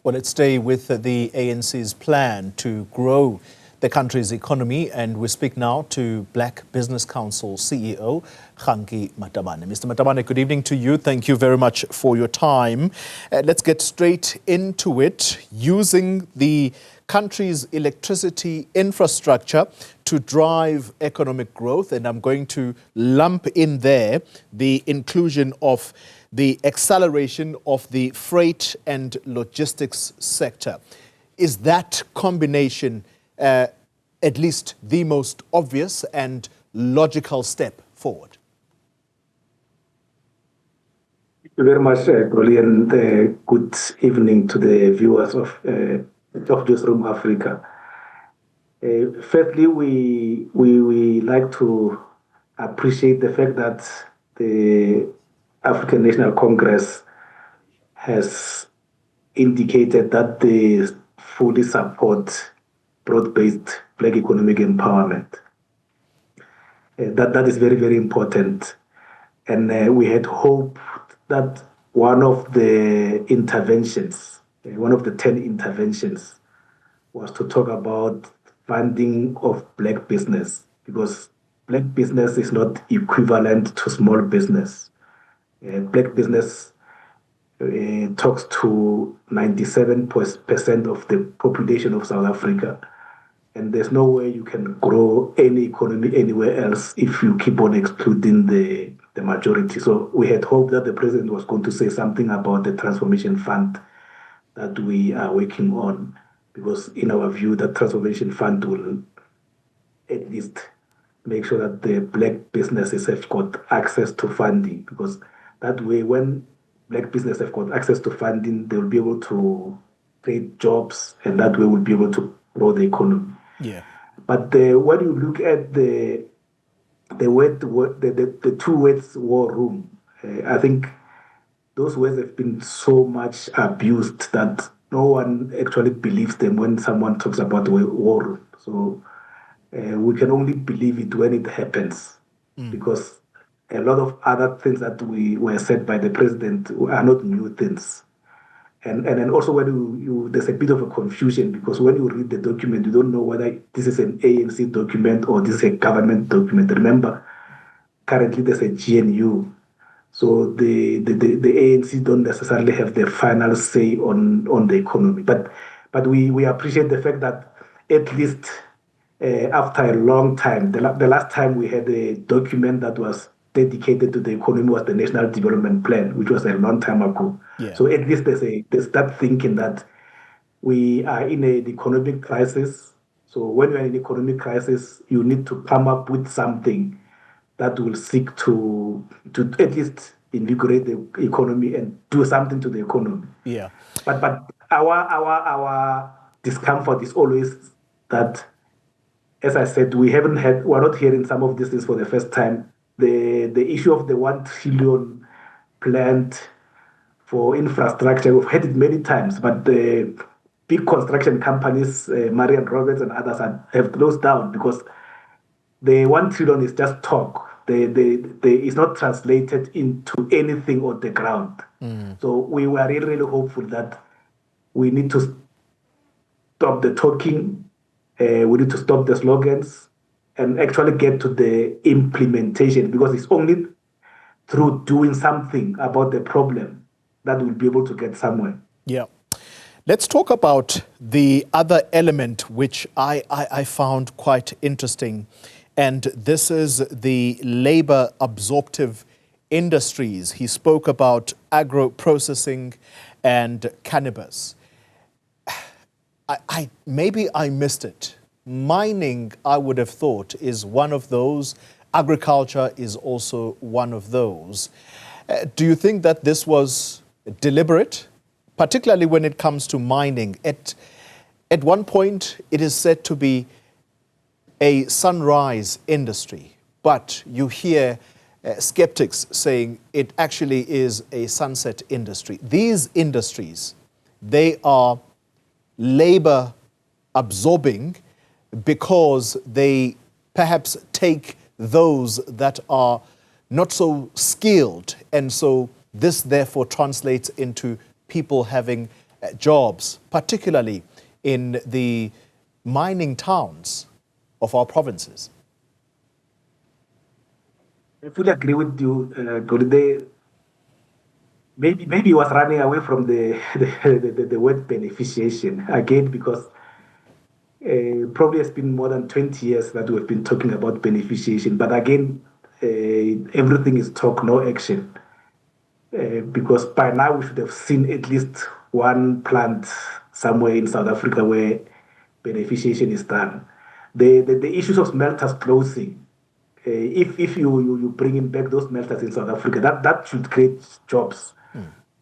Well, let's stay with the ANC's plan to grow the country's economy, and we speak now to Black Business Council CEO Kganki Matabane. Mr. Matabane, good evening to you. Thank you very much for your time. Let's get straight into it. Using the country's electricity infrastructure to drive economic growth, and I'm going to lump in there the inclusion of the acceleration of the freight and logistics sector. Is that combination at least the most obvious and logical step forward? Thank you very much, Goli, and good evening to the viewers of Newzroom Afrika. Firstly, we like to appreciate the fact that the African National Congress has indicated that they fully support broad-based Black economic empowerment. That is very, very important. And we had hoped that one of the interventions, one of the 10 interventions, was to talk about funding of Black business, because Black business is not equivalent to small business. Black business talks to 97% of the population of South Africa. And there's no way you can grow any economy anywhere else if you keep on excluding the majority. So we had hoped that the president was going to say something about the transformation fund that we are working on, because in our view, the transformation fund will at least make sure that the Black businesses have got access to funding, because that way, when Black businesses have got access to funding, they will be able to create jobs, and that way we'll be able to grow the economy. Yeah. But when you look at the two words war room, I think those words have been so much abused that no one actually believes them when someone talks about the war room. So we can only believe it when it happens, because a lot of other things that were said by the president are not new things. And then also when there's a bit of a confusion, because when you read the document, you don't know whether this is an ANC document or this is a government document. Remember, currently there's a GNU. So the ANC don't necessarily have the final say on the economy. But we appreciate the fact that at least after a long time, the last time we had a document that was dedicated to the economy was the National Development Plan, which was a long time ago. Yeah. So at least there's that thinking that we are in an economic crisis. So when you're in an economic crisis, you need to come up with something that will seek to at least invigorate the economy and do something to the economy. Yeah. But our discomfort is always that, as I said, we're not hearing some of these things for the first time. The issue of the 1 trillion planned for infrastructure, we've heard it many times, but the big construction companies, Marian Roberts and others, have closed down because the 1 trillion is just talk. It's not translated into anything on the ground. So we were really, really hopeful that we need to stop the talking, we need to stop the slogans, and actually get to the implementation, because it's only through doing something about the problem that we'll be able to get somewhere. Yeah. Let's talk about the other element which I found quite interesting, and this is the labor-absorptive industries. He spoke about agro-processing and cannabis. Maybe I missed it. Mining, I would have thought, is one of those. Agriculture is also one of those. Do you think that this was deliberate, particularly when it comes to mining? At one point, it is said to be a sunrise industry, but you hear skeptics saying it actually is a sunset industry. These industries, they are labor absorbing because they perhaps take those that are not so skilled. And so this therefore translates into people having jobs, particularly in the mining towns of our provinces? I fully agree with you, Golide. Maybe he was running away from the word beneficiation again, because probably it's been more than 20 years that we've been talking about beneficiation. But again, everything is talk, no action. Because by now we should have seen at least one plant somewhere in South Africa where beneficiation is done. The issues of smelters closing, if you bring in back those smelters in South Africa, that should create jobs.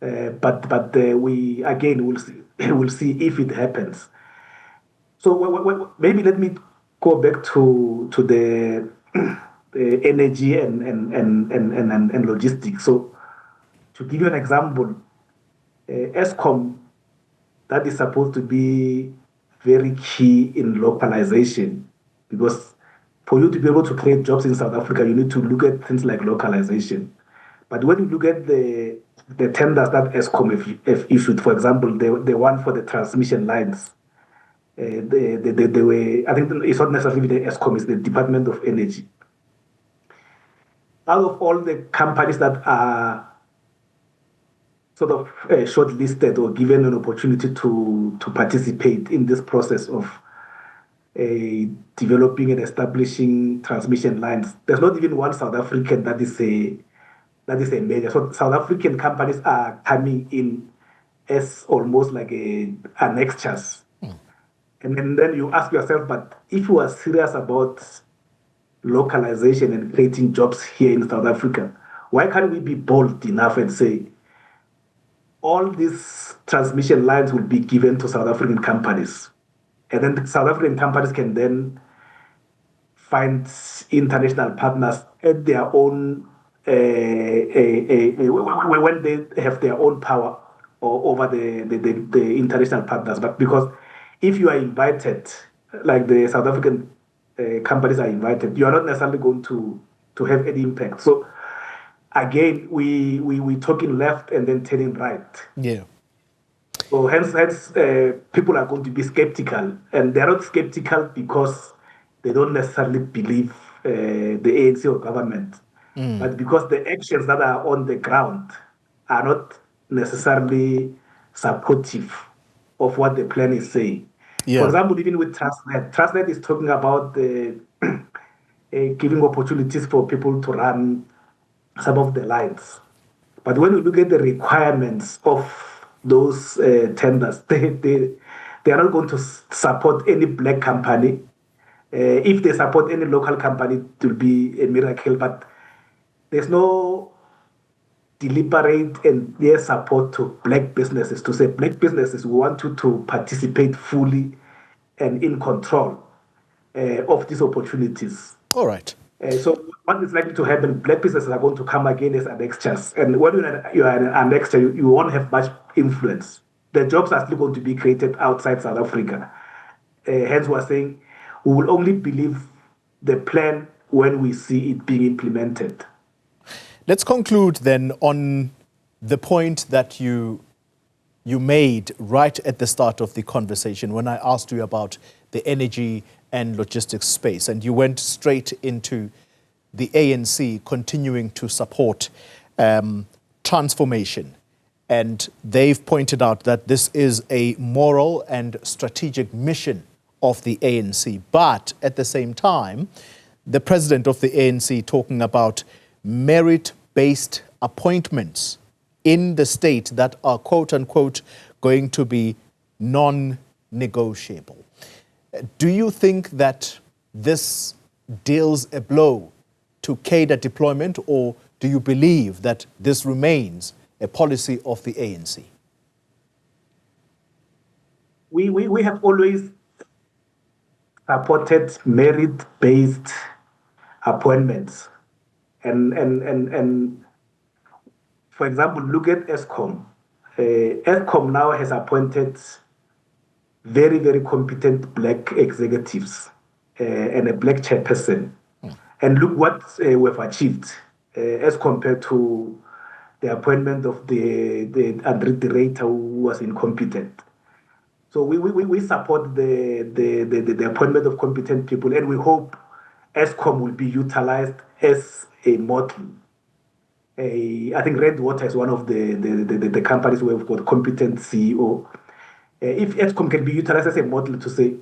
But we again will see we'll see if it happens. So maybe let me go back to the, the energy and logistics. So to give you an example, ESCOM, that is supposed to be very key in localization, because for you to be able to create jobs in South Africa, you need to look at things like localization. But when you look at the tenders that ESCOM have issued, for example, the one for the transmission lines, they were, I think it's not necessarily the ESCOM, it's the Department of Energy. Out of all the companies that are sort of shortlisted or given an opportunity to participate in this process of developing and establishing transmission lines, there's not even one South African that is a major. So South African companies are coming in as almost like annexures. And then you ask yourself, but if you are serious about localization and creating jobs here in South Africa, why can't we be bold enough and say all these transmission lines will be given to South African companies, and then the South African companies can then find international partners at their own when they have their own power over the international partners. But because if you are invited, like the South African companies are invited, you are not necessarily going to have any impact. So again, we talking left and then turning right. Yeah. So hence people are going to be skeptical, and they're not skeptical because they don't necessarily believe the ANC or government, but because the actions that are on the ground are not necessarily supportive of what the plan is saying. Yeah. For example, even with Transnet is talking about giving opportunities for people to run some of the lines. But when you look at the requirements of those tenders, they are not going to support any black company. If they support any local company, it will be a miracle. But there's no deliberate and their support to black businesses to say, black businesses, we want you to participate fully and in control of these opportunities. All right. So what is likely to happen, black businesses are going to come again as annexures. And when you are an annexure, you won't have much influence. The jobs are still going to be created outside South Africa. Hence, we're saying we will only believe the plan when we see it being implemented. Let's conclude then on the point that you made right at the start of the conversation when I asked you about the energy and logistics space, and you went straight into the ANC continuing to support transformation. And they've pointed out that this is a moral and strategic mission of the ANC. But at the same time, the president of the ANC talking about merit-based appointments in the state that are, quote unquote, going to be non-negotiable. Do you think that this deals a blow to cadre deployment, or do you believe that this remains a policy of the ANC? We have always supported merit-based appointments. And for example, look at ESCOM. ESCOM now has appointed very, very competent black executives and a black chairperson. And look what we've achieved as compared to the appointment of the director who was incompetent. So we support the appointment of competent people, and we hope ESCOM will be utilized as a model. I think Redwater is one of the companies where we've got competent CEO. If ESCOM can be utilized as a model to say,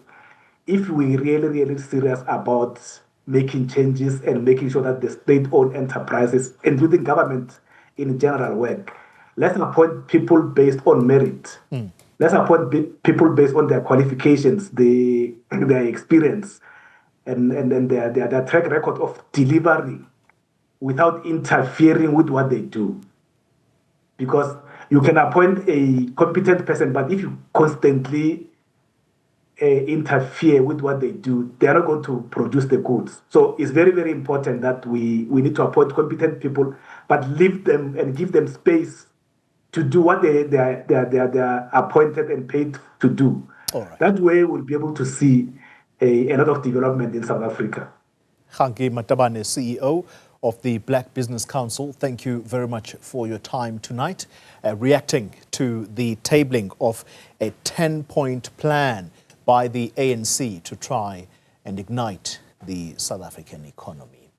if we really serious about making changes and making sure that the state-owned enterprises, including government in general, work, let's appoint people based on merit. Let's appoint people based on their qualifications, their experience, and their track record of delivery without interfering with what they do. Because you can appoint a competent person, but if you constantly interfere with what they do, they are not going to produce the goods. So it's very important that we need to appoint competent people, but leave them and give them space to do what they are appointed and paid to do. All right. That way we'll be able to see a lot of development in South Africa. Kganki Matabane, CEO of the Black Business Council, thank you very much for your time tonight, reacting to the tabling of a 10-point plan by the ANC to try and ignite the South African economy.